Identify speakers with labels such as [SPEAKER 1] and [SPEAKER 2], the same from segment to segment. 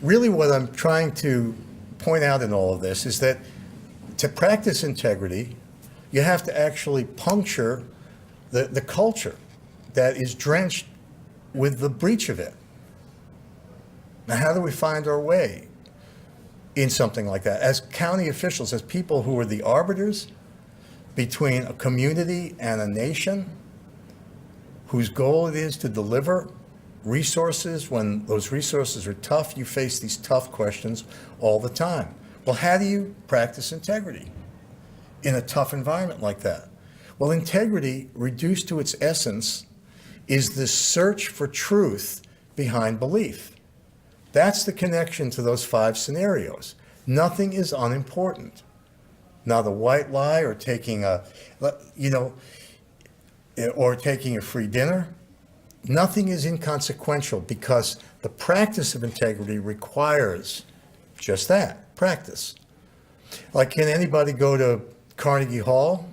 [SPEAKER 1] really what I'm trying to point out in all of this is that to practice integrity, you have to actually puncture the culture that is drenched with the breach of it. Now, how do we find our way in something like that? As county officials, as people who are the arbiters between a community and a nation, whose goal it is to deliver resources when those resources are tough, you face these tough questions all the time. Well, how do you practice integrity in a tough environment like that? Well, integrity, reduced to its essence, is the search for truth behind belief. That's the connection to those 5 scenarios. Nothing is unimportant. Not a white lie or taking a free dinner. Nothing is inconsequential because the practice of integrity requires just that, practice. Like, can anybody go to Carnegie Hall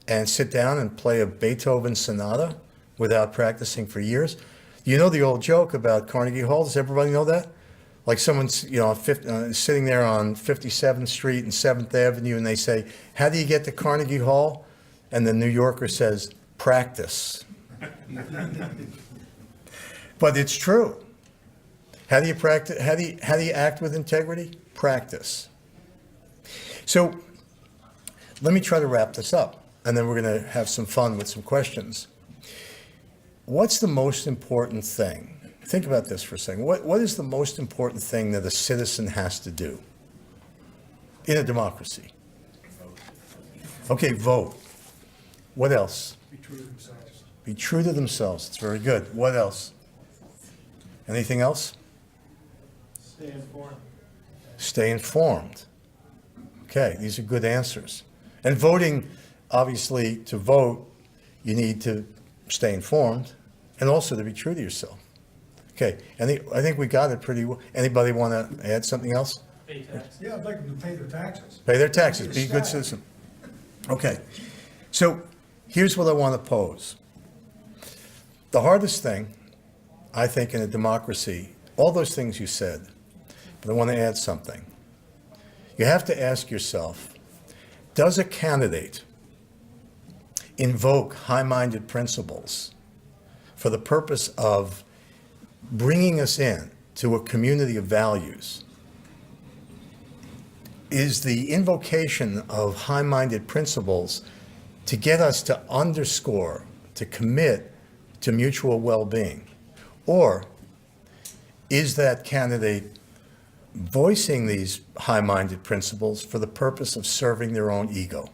[SPEAKER 1] and sit down and play a Beethoven sonata without practicing for years? You know the old joke about Carnegie Hall? Does everybody know that? Like someone's, sitting there on 57th Street and 7th Avenue, and they say, "How do you get to Carnegie Hall?" And the New Yorker says, "Practice." But it's true. How do you practice? How do you act with integrity? Practice. So let me try to wrap this up, and then we're going to have some fun with some questions. What's the most important thing? Think about this for a second. What is the most important thing that a citizen has to do in a democracy? Okay, vote. What else?
[SPEAKER 2] Be true to themselves.
[SPEAKER 1] Be true to themselves. It's very good. What else? Anything else?
[SPEAKER 2] Stay informed.
[SPEAKER 1] Stay informed. Okay, these are good answers. And voting, obviously, to vote, you need to stay informed and also to be true to yourself. Okay, I think we got it pretty well. Anybody want to add something else?
[SPEAKER 2] Pay taxes. Yeah, I'd like them to pay their taxes.
[SPEAKER 1] Pay their taxes, be a good citizen. Okay, so here's what I want to pose. The hardest thing, I think, in a democracy, all those things you said, but I want to add something. You have to ask yourself, does a candidate invoke high-minded principles for the purpose of bringing us in to a community of values? Is the invocation of high-minded principles to get us to underscore, to commit to mutual well-being? Or is that candidate voicing these high-minded principles for the purpose of serving their own ego?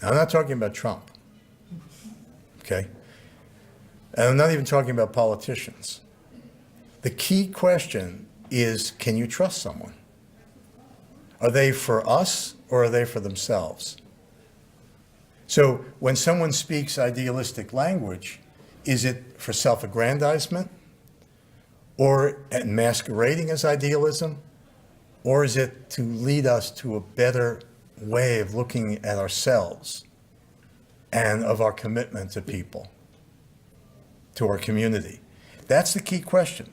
[SPEAKER 1] Now, I'm not talking about Trump, okay? And I'm not even talking about politicians. The key question is, can you trust someone? Are they for us or are they for themselves? So when someone speaks idealistic language, is it for self-aggrandizement or masquerading as idealism? Or is it to lead us to a better way of looking at ourselves and of our commitment to people, to our community? That's the key question.